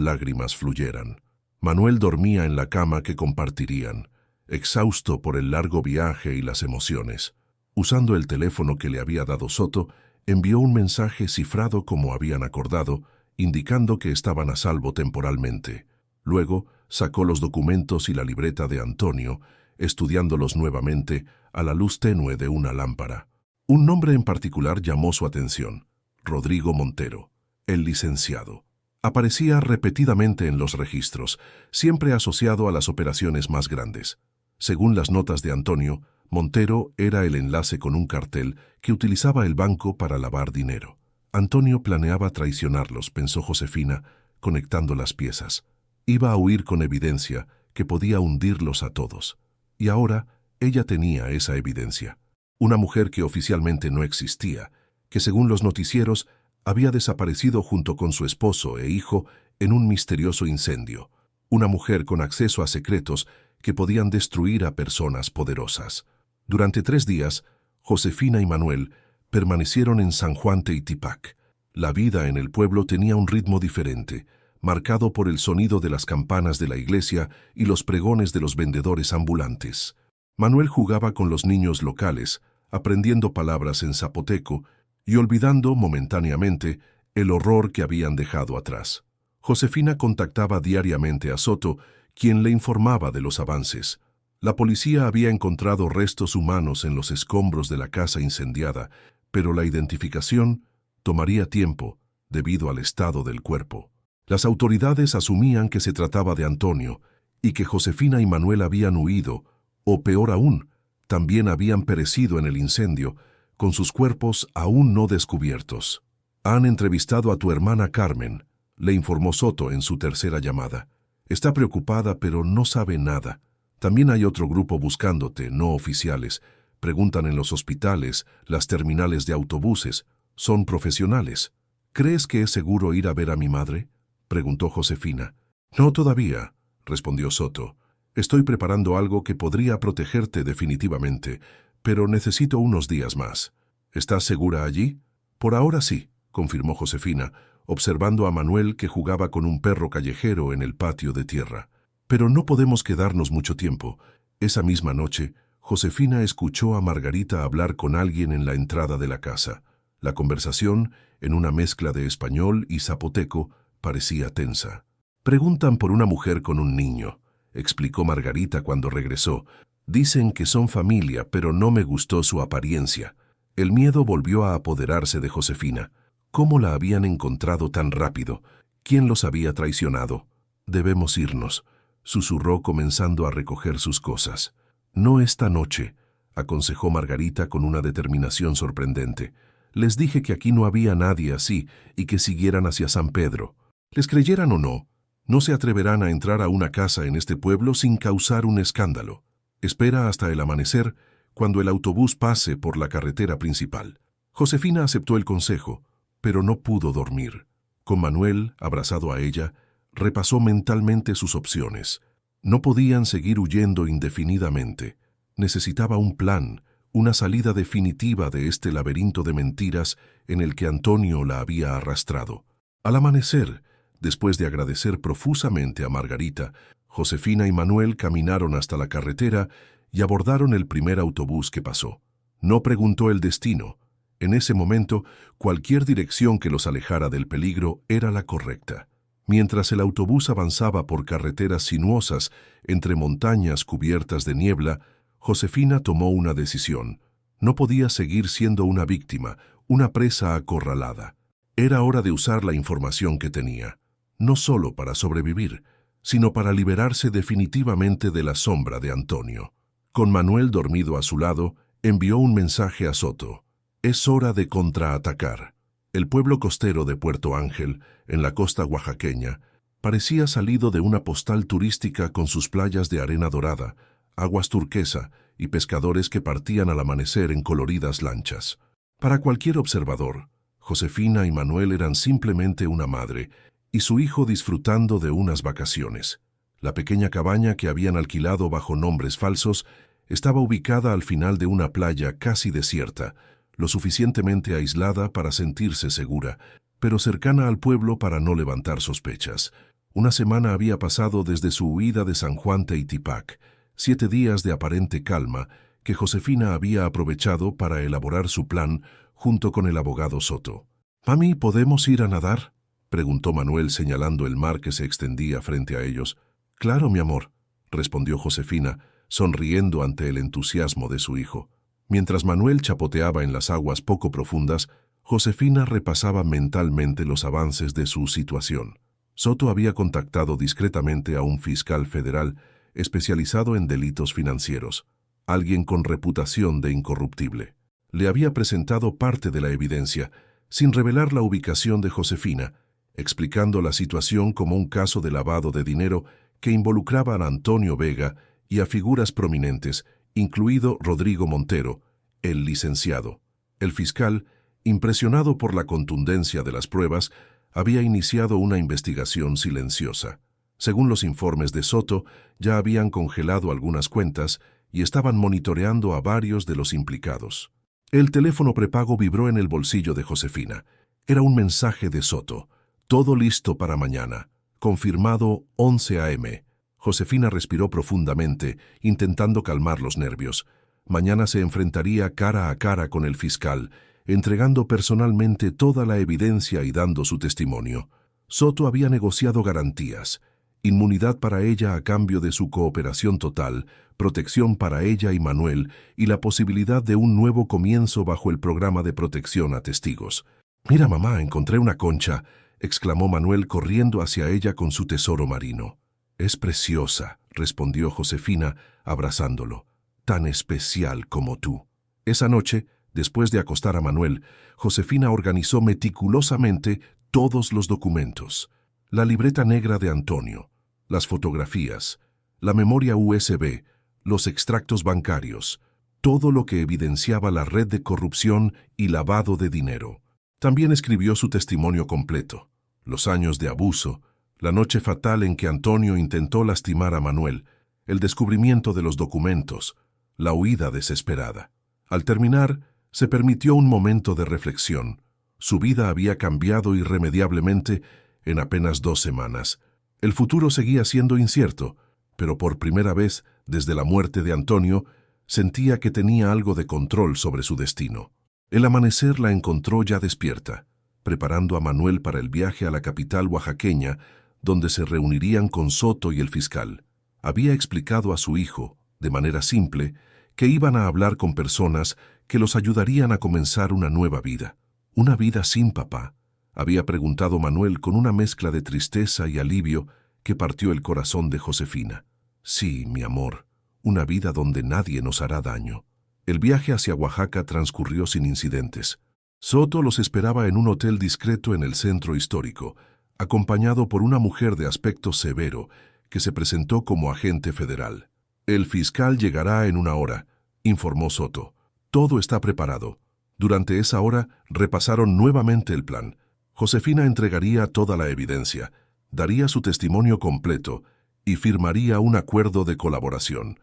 S1: lágrimas fluyeran. Manuel dormía en la cama que compartirían, exhausto por el largo viaje y las emociones. Usando el teléfono que le había dado Soto, envió un mensaje cifrado como habían acordado, indicando que estaban a salvo temporalmente. Luego sacó los documentos y la libreta de Antonio, estudiándolos nuevamente a la luz tenue de una lámpara. Un nombre en particular llamó su atención: Rodrigo Montero, el licenciado. Aparecía repetidamente en los registros, siempre asociado a las operaciones más grandes. Según las notas de Antonio, Montero era el enlace con un cartel que utilizaba el banco para lavar dinero. Antonio planeaba traicionarlos, pensó Josefina, conectando las piezas. Iba a huir con evidencia que podía hundirlos a todos. Y ahora ella tenía esa evidencia. Una mujer que oficialmente no existía, que según los noticieros había desaparecido junto con su esposo e hijo en un misterioso incendio. Una mujer con acceso a secretos que podían destruir a personas poderosas. Durante 3 días, Josefina y Manuel permanecieron en San Juan Teitipac. La vida en el pueblo tenía un ritmo diferente, marcado por el sonido de las campanas de la iglesia y los pregones de los vendedores ambulantes. Manuel jugaba con los niños locales, aprendiendo palabras en zapoteco y olvidando momentáneamente el horror que habían dejado atrás. Josefina contactaba diariamente a Soto, quien le informaba de los avances. La policía había encontrado restos humanos en los escombros de la casa incendiada, pero la identificación tomaría tiempo debido al estado del cuerpo. Las autoridades asumían que se trataba de Antonio y que Josefina y Manuel habían huido, o peor aún, también habían perecido en el incendio, con sus cuerpos aún no descubiertos. «Han entrevistado a tu hermana Carmen», le informó Soto en su tercera llamada. «Está preocupada, pero no sabe nada. También hay otro grupo buscándote, no oficiales. Preguntan en los hospitales, las terminales de autobuses. Son profesionales. ¿Crees que es seguro ir a ver a mi madre?», preguntó Josefina. «No todavía», respondió Soto. «Estoy preparando algo que podría protegerte definitivamente, pero necesito unos días más. ¿Estás segura allí?». «Por ahora sí», confirmó Josefina, observando a Manuel que jugaba con un perro callejero en el patio de tierra. «Pero no podemos quedarnos mucho tiempo». Esa misma noche, Josefina escuchó a Margarita hablar con alguien en la entrada de la casa. La conversación, en una mezcla de español y zapoteco, parecía tensa. «Preguntan por una mujer con un niño», explicó Margarita cuando regresó. «Dicen que son familia, pero no me gustó su apariencia». El miedo volvió a apoderarse de Josefina. ¿Cómo la habían encontrado tan rápido? ¿Quién los había traicionado? «Debemos irnos», susurró comenzando a recoger sus cosas. «No esta noche», aconsejó Margarita con una determinación sorprendente. «Les dije que aquí no había nadie así y que siguieran hacia San Pedro. Les creyeran o no, no se atreverán a entrar a una casa en este pueblo sin causar un escándalo. Espera hasta el amanecer, cuando el autobús pase por la carretera principal». Josefina aceptó el consejo, pero no pudo dormir. Con Manuel, abrazado a ella, repasó mentalmente sus opciones. No podían seguir huyendo indefinidamente. Necesitaba un plan, una salida definitiva de este laberinto de mentiras en el que Antonio la había arrastrado. Al amanecer, después de agradecer profusamente a Margarita, Josefina y Manuel caminaron hasta la carretera y abordaron el primer autobús que pasó. No preguntó el destino. En ese momento, cualquier dirección que los alejara del peligro era la correcta. Mientras el autobús avanzaba por carreteras sinuosas entre montañas cubiertas de niebla, Josefina tomó una decisión. No podía seguir siendo una víctima, una presa acorralada. Era hora de usar la información que tenía, no solo para sobrevivir, sino para liberarse definitivamente de la sombra de Antonio. Con Manuel dormido a su lado, envió un mensaje a Soto. «Es hora de contraatacar». El pueblo costero de Puerto Ángel, en la costa oaxaqueña, parecía salido de una postal turística con sus playas de arena dorada, aguas turquesa y pescadores que partían al amanecer en coloridas lanchas. Para cualquier observador, Josefina y Manuel eran simplemente una madre y su hijo disfrutando de unas vacaciones. La pequeña cabaña que habían alquilado bajo nombres falsos estaba ubicada al final de una playa casi desierta, lo suficientemente aislada para sentirse segura, pero cercana al pueblo para no levantar sospechas. Una semana había pasado desde su huida de San Juan Teitipac, 7 días de aparente calma que Josefina había aprovechado para elaborar su plan junto con el abogado Soto. «Mami, ¿podemos ir a nadar?», preguntó Manuel señalando el mar que se extendía frente a ellos. «Claro, mi amor», respondió Josefina, sonriendo ante el entusiasmo de su hijo. Mientras Manuel chapoteaba en las aguas poco profundas, Josefina repasaba mentalmente los avances de su situación. Soto había contactado discretamente a un fiscal federal especializado en delitos financieros, alguien con reputación de incorruptible. Le había presentado parte de la evidencia, sin revelar la ubicación de Josefina, explicando la situación como un caso de lavado de dinero que involucraba a Antonio Vega y a figuras prominentes, incluido Rodrigo Montero, el licenciado. El fiscal, impresionado por la contundencia de las pruebas, había iniciado una investigación silenciosa. Según los informes de Soto, ya habían congelado algunas cuentas y estaban monitoreando a varios de los implicados. El teléfono prepago vibró en el bolsillo de Josefina. Era un mensaje de Soto. «Todo listo para mañana. Confirmado 11 a.m. Josefina respiró profundamente, intentando calmar los nervios. Mañana se enfrentaría cara a cara con el fiscal, entregando personalmente toda la evidencia y dando su testimonio. Soto había negociado garantías, inmunidad para ella a cambio de su cooperación total, protección para ella y Manuel y la posibilidad de un nuevo comienzo bajo el programa de protección a testigos. «Mira, mamá, encontré una concha», exclamó Manuel corriendo hacia ella con su tesoro marino. «Es preciosa», respondió Josefina, abrazándolo, «tan especial como tú». Esa noche, después de acostar a Manuel, Josefina organizó meticulosamente todos los documentos: la libreta negra de Antonio, las fotografías, la memoria USB, los extractos bancarios, todo lo que evidenciaba la red de corrupción y lavado de dinero. También escribió su testimonio completo: los años de abuso, la noche fatal en que Antonio intentó lastimar a Manuel, el descubrimiento de los documentos, la huida desesperada. Al terminar, se permitió un momento de reflexión. Su vida había cambiado irremediablemente en apenas 2 semanas. El futuro seguía siendo incierto, pero por primera vez, desde la muerte de Antonio, sentía que tenía algo de control sobre su destino. El amanecer la encontró ya despierta, preparando a Manuel para el viaje a la capital oaxaqueña, donde se reunirían con Soto y el fiscal. Había explicado a su hijo, de manera simple, que iban a hablar con personas que los ayudarían a comenzar una nueva vida. Una vida sin papá, había preguntado Manuel con una mezcla de tristeza y alivio que partió el corazón de Josefina. Sí, mi amor, una vida donde nadie nos hará daño. El viaje hacia Oaxaca transcurrió sin incidentes. Soto los esperaba en un hotel discreto en el centro histórico, acompañado por una mujer de aspecto severo que se presentó como agente federal. «El fiscal llegará en 1 hora», informó Soto. «Todo está preparado». Durante esa hora repasaron nuevamente el plan. Josefina entregaría toda la evidencia, daría su testimonio completo y firmaría un acuerdo de colaboración.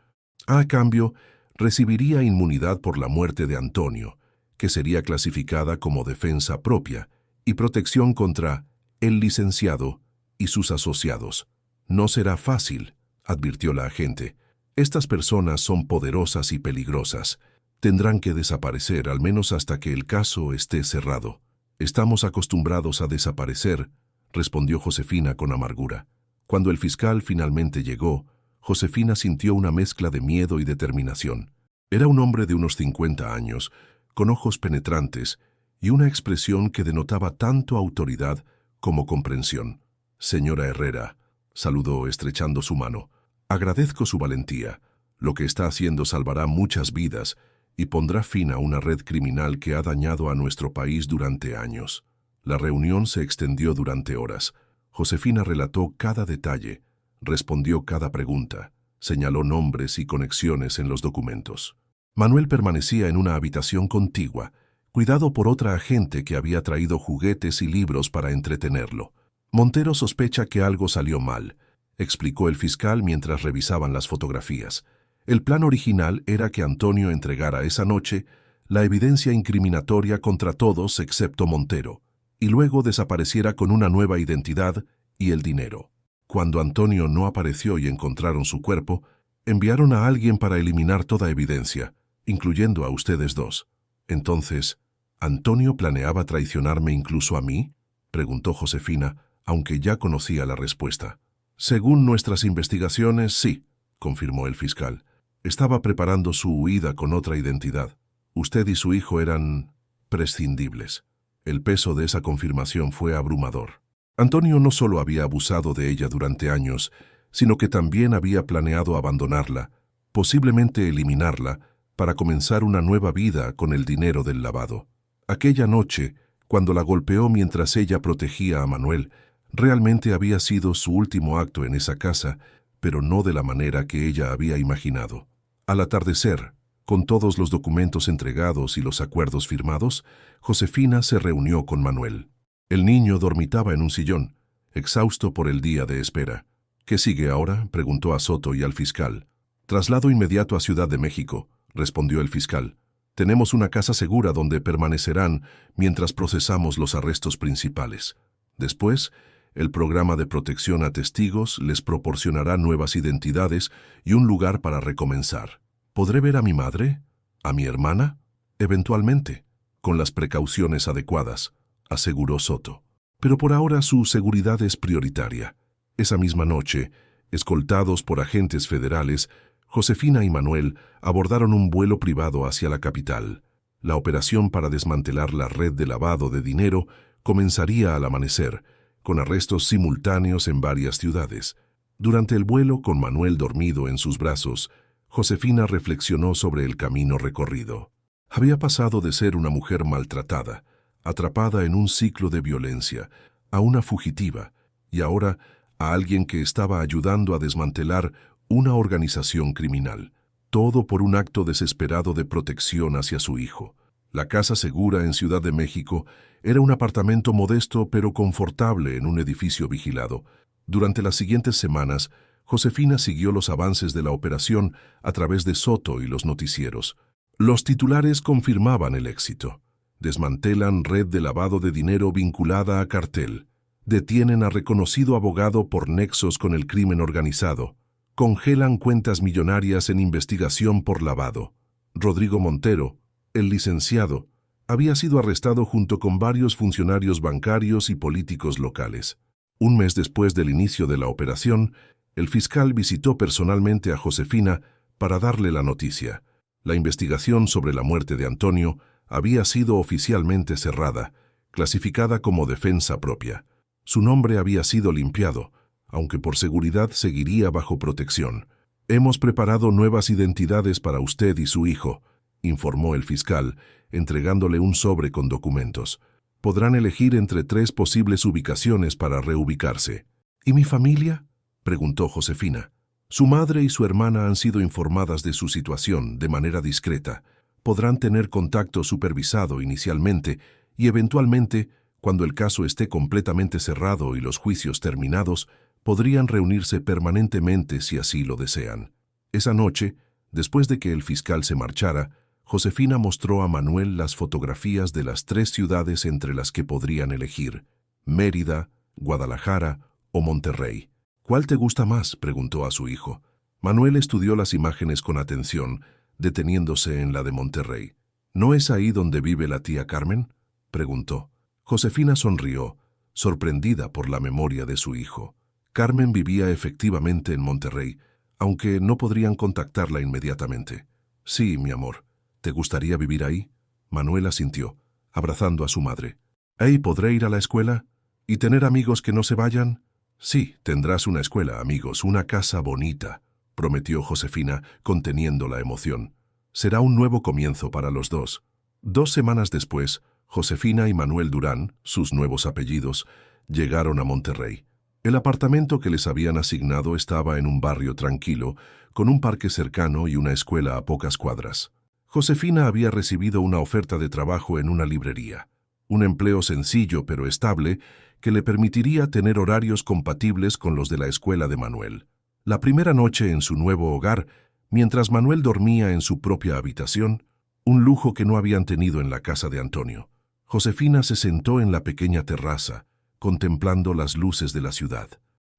S1: A cambio, recibiría inmunidad por la muerte de Antonio, que sería clasificada como defensa propia, y protección contra el licenciado y sus asociados. «No será fácil», advirtió la agente. «Estas personas son poderosas y peligrosas. Tendrán que desaparecer al menos hasta que el caso esté cerrado». «Estamos acostumbrados a desaparecer», respondió Josefina con amargura. Cuando el fiscal finalmente llegó, Josefina sintió una mezcla de miedo y determinación. Era un hombre de unos 50 años, con ojos penetrantes y una expresión que denotaba tanto autoridad como comprensión. «Señora Herrera», saludó estrechando su mano, «agradezco su valentía. Lo que está haciendo salvará muchas vidas y pondrá fin a una red criminal que ha dañado a nuestro país durante años». La reunión se extendió durante horas. Josefina relató cada detalle, respondió cada pregunta, señaló nombres y conexiones en los documentos. Manuel permanecía en una habitación contigua, cuidado por otra agente que había traído juguetes y libros para entretenerlo. «Montero sospecha que algo salió mal», explicó el fiscal mientras revisaban las fotografías. El plan original era que Antonio entregara esa noche la evidencia incriminatoria contra todos excepto Montero, y luego desapareciera con una nueva identidad y el dinero. Cuando Antonio no apareció y encontraron su cuerpo, enviaron a alguien para eliminar toda evidencia, incluyendo a ustedes dos. Entonces, ¿Antonio planeaba traicionarme incluso a mí?, preguntó Josefina, aunque ya conocía la respuesta. «Según nuestras investigaciones, sí», confirmó el fiscal. «Estaba preparando su huida con otra identidad. Usted y su hijo eran prescindibles». El peso de esa confirmación fue abrumador. Antonio no solo había abusado de ella durante años, sino que también había planeado abandonarla, posiblemente eliminarla, para comenzar una nueva vida con el dinero del lavado. Aquella noche, cuando la golpeó mientras ella protegía a Manuel, realmente había sido su último acto en esa casa, pero no de la manera que ella había imaginado. Al atardecer, con todos los documentos entregados y los acuerdos firmados, Josefina se reunió con Manuel. El niño dormitaba en un sillón, exhausto por el día de espera. «¿Qué sigue ahora?», preguntó a Soto y al fiscal. «Traslado inmediato a Ciudad de México», respondió el fiscal. «Tenemos una casa segura donde permanecerán mientras procesamos los arrestos principales. Después, El programa de protección a testigos les proporcionará nuevas identidades y un lugar para recomenzar. ¿Podré ver a mi madre? ¿A mi hermana? Eventualmente, con las precauciones adecuadas, aseguró Soto. Pero por ahora su seguridad es prioritaria. Esa misma noche, escoltados por agentes federales, Josefina y Manuel abordaron un vuelo privado hacia la capital. La operación para desmantelar la red de lavado de dinero comenzaría al amanecer, con arrestos simultáneos en varias ciudades. Durante el vuelo, con Manuel dormido en sus brazos, Josefina reflexionó sobre el camino recorrido. Había pasado de ser una mujer maltratada, atrapada en un ciclo de violencia, a una fugitiva, y ahora a alguien que estaba ayudando a desmantelar una organización criminal. Todo por un acto desesperado de protección hacia su hijo. La casa segura en Ciudad de México era un apartamento modesto pero confortable en un edificio vigilado. Durante las siguientes semanas, Josefina siguió los avances de la operación a través de Soto y los noticieros. Los titulares confirmaban el éxito. Desmantelan red de lavado de dinero vinculada a cartel. Detienen a reconocido abogado por nexos con el crimen organizado. Congelan cuentas millonarias en investigación por lavado. Rodrigo Montero, el licenciado, había sido arrestado junto con varios funcionarios bancarios y políticos locales. Un mes después del inicio de la operación, el fiscal visitó personalmente a Josefina para darle la noticia. La investigación sobre la muerte de Antonio había sido oficialmente cerrada, clasificada como defensa propia. Su nombre había sido limpiado, aunque por seguridad seguiría bajo protección. «Hemos preparado nuevas identidades para usted y su hijo», informó el fiscal, entregándole un sobre con documentos. «Podrán elegir entre 3 posibles ubicaciones para reubicarse». «¿Y mi familia?», preguntó Josefina. «Su madre y su hermana han sido informadas de su situación de manera discreta. Podrán tener contacto supervisado inicialmente y eventualmente, cuando el caso esté completamente cerrado y los juicios terminados, podrían reunirse permanentemente si así lo desean». Esa noche, después de que el fiscal se marchara, Josefina mostró a Manuel las fotografías de las 3 ciudades entre las que podrían elegir: Mérida, Guadalajara o Monterrey. «¿Cuál te gusta más?», preguntó a su hijo. Manuel estudió las imágenes con atención, deteniéndose en la de Monterrey. «¿No es ahí donde vive la tía Carmen?», preguntó. Josefina sonrió, sorprendida por la memoria de su hijo. Carmen vivía efectivamente en Monterrey, aunque no podrían contactarla inmediatamente. «Sí, mi amor. ¿Te gustaría vivir ahí?», Manuel asintió, abrazando a su madre. «¿Hey, podré ir a la escuela? ¿Y tener amigos que no se vayan?». «Sí, tendrás una escuela, amigos, una casa bonita», prometió Josefina, conteniendo la emoción. «Será un nuevo comienzo para los dos». 2 semanas después, Josefina y Manuel Durán, sus nuevos apellidos, llegaron a Monterrey. El apartamento que les habían asignado estaba en un barrio tranquilo, con un parque cercano y una escuela a pocas cuadras. Josefina había recibido una oferta de trabajo en una librería, un empleo sencillo pero estable que le permitiría tener horarios compatibles con los de la escuela de Manuel. La primera noche en su nuevo hogar, mientras Manuel dormía en su propia habitación, un lujo que no habían tenido en la casa de Antonio, Josefina se sentó en la pequeña terraza, contemplando las luces de la ciudad.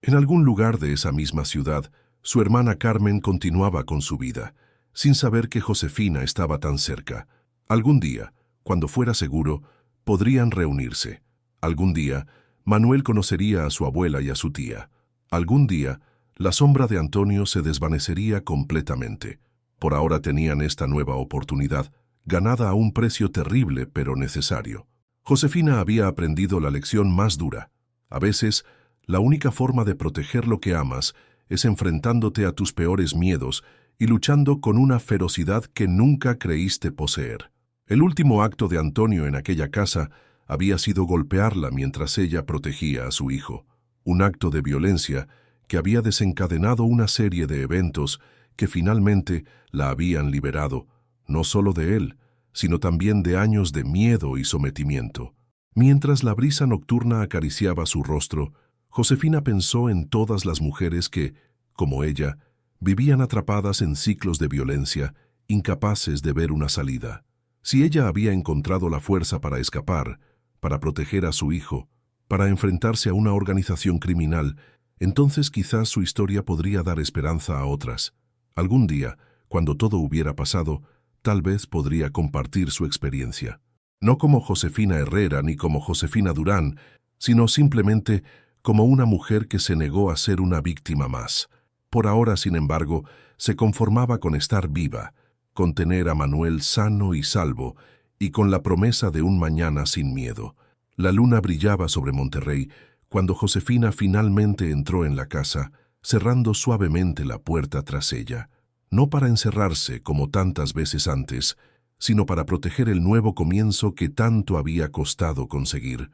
S1: En algún lugar de esa misma ciudad, su hermana Carmen continuaba con su vida, sin saber que Josefina estaba tan cerca. Algún día, cuando fuera seguro, podrían reunirse. Algún día, Manuel conocería a su abuela y a su tía. Algún día, la sombra de Antonio se desvanecería completamente. Por ahora tenían esta nueva oportunidad, ganada a un precio terrible pero necesario. Josefina había aprendido la lección más dura. A veces, la única forma de proteger lo que amas es enfrentándote a tus peores miedos y luchando con una ferocidad que nunca creíste poseer. El último acto de Antonio en aquella casa había sido golpearla mientras ella protegía a su hijo. Un acto de violencia que había desencadenado una serie de eventos que finalmente la habían liberado, no solo de él, sino también de años de miedo y sometimiento. Mientras la brisa nocturna acariciaba su rostro, Josefina pensó en todas las mujeres que, como ella, vivían atrapadas en ciclos de violencia, incapaces de ver una salida. Si ella había encontrado la fuerza para escapar, para proteger a su hijo, para enfrentarse a una organización criminal, entonces quizás su historia podría dar esperanza a otras. Algún día, cuando todo hubiera pasado, tal vez podría compartir su experiencia. No como Josefina Herrera ni como Josefina Durán, sino simplemente como una mujer que se negó a ser una víctima más. Por ahora, sin embargo, se conformaba con estar viva, con tener a Manuel sano y salvo, y con la promesa de un mañana sin miedo. La luna brillaba sobre Monterrey cuando Josefina finalmente entró en la casa, cerrando suavemente la puerta tras ella. No para encerrarse como tantas veces antes, sino para proteger el nuevo comienzo que tanto había costado conseguir.